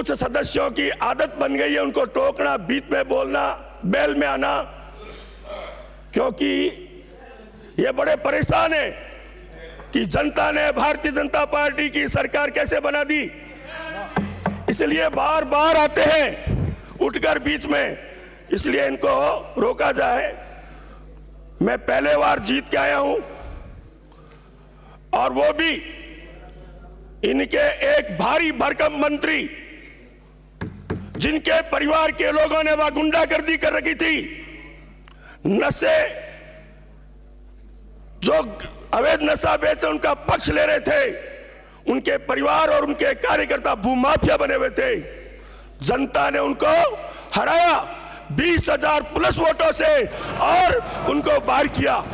कुछ सदस्यों की आदत बन गई है उनको टोकना, बीच में बोलना, बेल में आना, क्योंकि ये बड़े परेशान है कि जनता ने भारतीय जनता पार्टी की सरकार कैसे बना दी, इसलिए बार बार आते हैं उठकर बीच में, इसलिए इनको रोका जाए। मैं पहले बार जीत के आया हूं और वो भी इनके एक भारी भरकम मंत्री जिनके परिवार के लोगों ने वहां गुंडागर्दी कर रखी थी, नशे, जो अवैध नशा बेचे उनका पक्ष ले रहे थे, उनके परिवार और उनके कार्यकर्ता भूमाफिया बने हुए थे। जनता ने उनको हराया 20,000 प्लस वोटों से और उनको बाहर किया।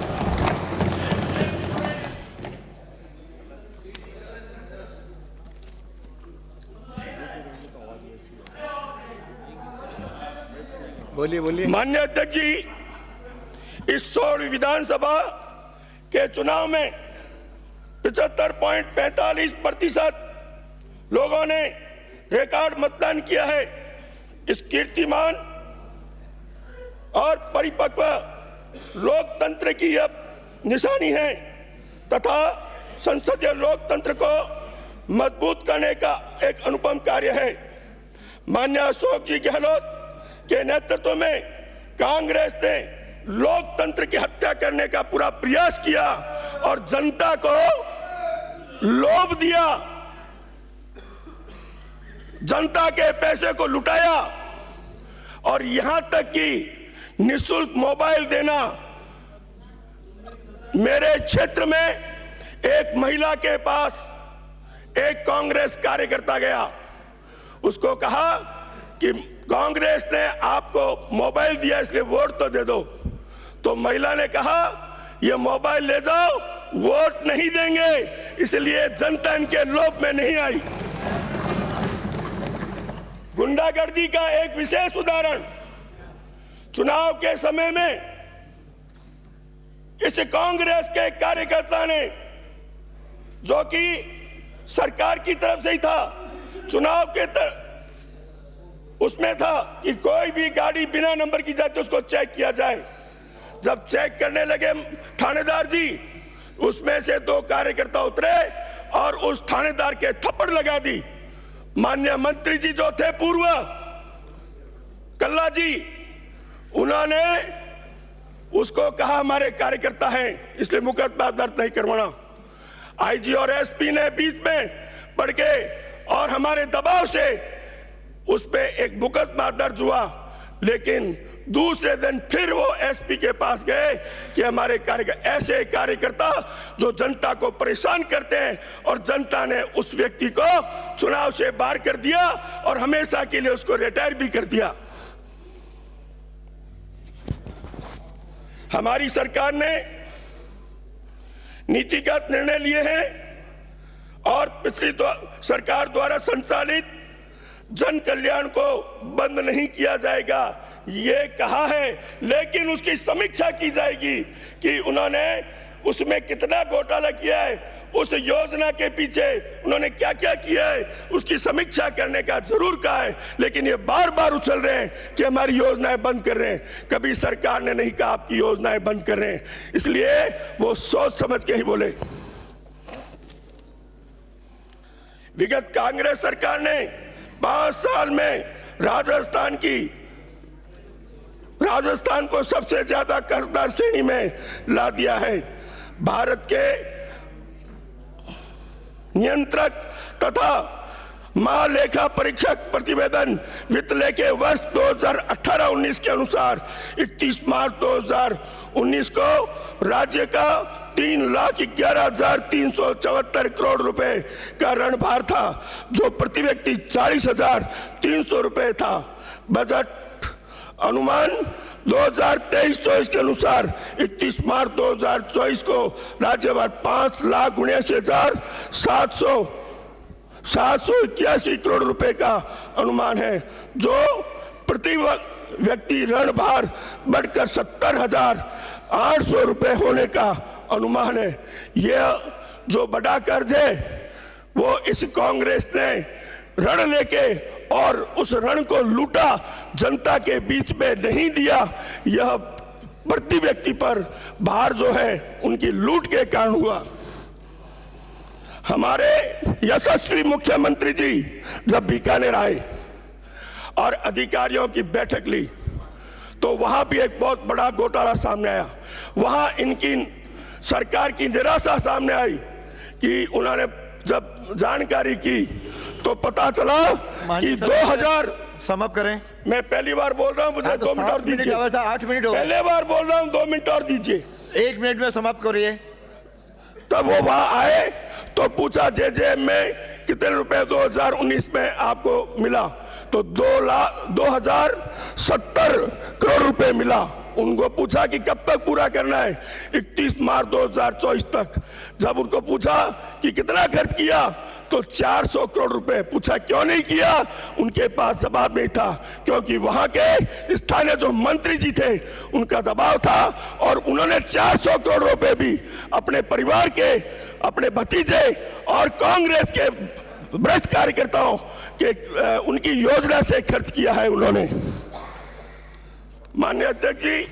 बोलिए। माननीय अध्यक्ष जी, इस 16वीं विधानसभा के चुनाव में 75.45% लोगों ने रिकॉर्ड मतदान किया है। इस कीर्तिमान और परिपक्व लोकतंत्र की अब निशानी है तथा संसदीय लोकतंत्र को मजबूत करने का एक अनुपम कार्य है। माननीय अशोक जी गहलोत के नेतृत्व में कांग्रेस ने लोकतंत्र की हत्या करने का पूरा प्रयास किया और जनता को लोभ दिया, जनता के पैसे को लुटाया और यहां तक कि निःशुल्क मोबाइल देना। मेरे क्षेत्र में एक महिला के पास एक कांग्रेस कार्यकर्ता गया, उसको कहा कि कांग्रेस ने आपको मोबाइल दिया इसलिए वोट तो दे दो। तो महिला ने कहा ये मोबाइल ले जाओ, वोट नहीं देंगे, इसलिए जनता इनके लोभ में नहीं आई। गुंडागर्दी का एक विशेष उदाहरण, चुनाव के समय में इस कांग्रेस के कार्यकर्ता ने, जो कि सरकार की तरफ से ही था, चुनाव के उसमें था कि कोई भी गाड़ी बिना नंबर की जाती उसको चेक किया जाए। जब चेक करने लगे थानेदार जी, उसमें से 2 कार्यकर्ता उतरे और उस थानेदार के थप्पड़ लगा दी। माननीय मंत्री जी जो थे पूर्व, कल्ला जी, उन्होंने उसको कहा हमारे कार्यकर्ता हैं इसलिए मुकदमा दर्ज नहीं करवाना। आईजी और एसपी ने बीच में पड़ के और हमारे दबाव से उस पे एक मुकदमा दर्ज हुआ, लेकिन दूसरे दिन फिर वो एसपी के पास गए कि हमारे ऐसे कार्यकर्ता जो जनता को परेशान करते हैं, और जनता ने उस व्यक्ति को चुनाव से बाहर कर दिया और हमेशा के लिए उसको रिटायर भी कर दिया। हमारी सरकार ने नीतिगत निर्णय लिए हैं और पिछली सरकार द्वारा संचालित जन कल्याण को बंद नहीं किया जाएगा ये कहा है, लेकिन उसकी समीक्षा की जाएगी कि उन्होंने उसमें कितना घोटाला किया है, उस योजना के पीछे उन्होंने क्या क्या किया है, उसकी समीक्षा करने का जरूर कहा है। लेकिन ये बार बार उछल रहे हैं कि हमारी योजनाएं बंद कर रहे हैं। कभी सरकार ने नहीं कहा आपकी योजनाएं बंद कर रहे हैं, इसलिए वो सोच समझ के ही बोले। विगत कांग्रेस सरकार ने 5 साल में राजस्थान को सबसे ज्यादा कर्जदार श्रेणी में ला दिया है। भारत के नियंत्रक तथा महालेखा परीक्षक प्रतिवेदन वित्त लेखे वर्ष 2018-19 के अनुसार 31 मार्च 2019 को राज्य का 3,11,374 करोड़ रुपए का ऋण भार था, जो प्रति व्यक्ति 40,300 रुपए था। बजट अनुमान 2023-24 के अनुसार 31 मार्च 2024 को राज्य भर 5,79,781 करोड़ रुपए का अनुमान है, जो प्रति व्यक्ति ऋण भार बढ़कर 70,800 रुपए होने का अनुमान है। यह जो बड़ा कर्ज है वो इस कांग्रेस ने ऋण लेके और उस ऋण को लूटा, जनता के बीच में नहीं दिया। यह प्रति व्यक्ति पर भार जो है उनकी लूट के कारण हुआ। हमारे यशस्वी मुख्यमंत्री जी जब बीकानेर आए और अधिकारियों की बैठक ली तो वहां भी एक बहुत बड़ा घोटाला सामने आया। वहां इनकी सरकार की निराशा सामने आई कि उन्होंने जब जानकारी की तो पता चला कि 2000 समाप्त करें। मैं पहली बार बोल रहा हूं, मुझे 2 मिनट और दीजिए। 8 मिनट हो गए। पहले बार बोल रहा हूं, 2 मिनट और दीजिए। 1 मिनट में समाप्त करिए। तब वो वहां आए तो पूछा जेजेएम में कितने रुपए 2019 में आपको मिला, तो 2070 करोड़ रुपए मिला। उनको पूछा कि कब तक पूरा करना है, 31 मार्च 2024 तक। जब उनको पूछा कि कितना खर्च किया तो 400 करोड़ रुपए। पूछा क्यों नहीं किया, उनके पास जवाब नहीं था, क्योंकि वहां के स्थानीय जो मंत्री जी थे उनका दबाव था और उन्होंने 400 करोड़ रुपए भी अपने परिवार के, अपने भतीजे और कांग्रेस के भ्रष्ट कार्यकर्ताओं के उनकी योजना से खर्च किया है उन्होंने। माननीय अध्यक्ष जी,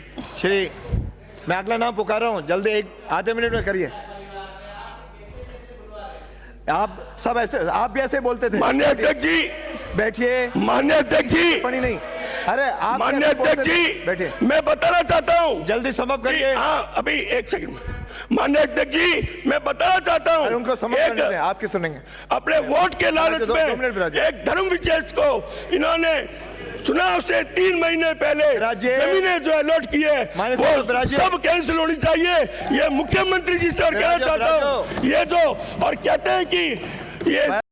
श्री, मैं अगला नाम पुकार रहा हूं, जल्दी आधे मिनट में करिए। आप सब ऐसे, आप भी ऐसे बोलते थे। माननीय अध्यक्ष जी बैठिए। माननीय अध्यक्ष जी, टिप्पणी नहीं। अरे आप माननीय अध्यक्ष जी, बैठिए। मैं बताना चाहता हूं, जल्दी समाप्त करिए। हाँ अभी 1 सेकंड। माननीय अध्यक्ष जी, मैं बताना चाहता हूं, उनको समाप्त करने दें, आपकी सुनेंगे। अपने वोट के लालच में एक धर्म विशेष को इन्होंने चुनाव से 3 महीने पहले जमीनें जो अलॉट की है वो सब कैंसिल होनी चाहिए। ये मुख्यमंत्री जी से और कहना चाहता हूँ, ये जो और कहते हैं कि ये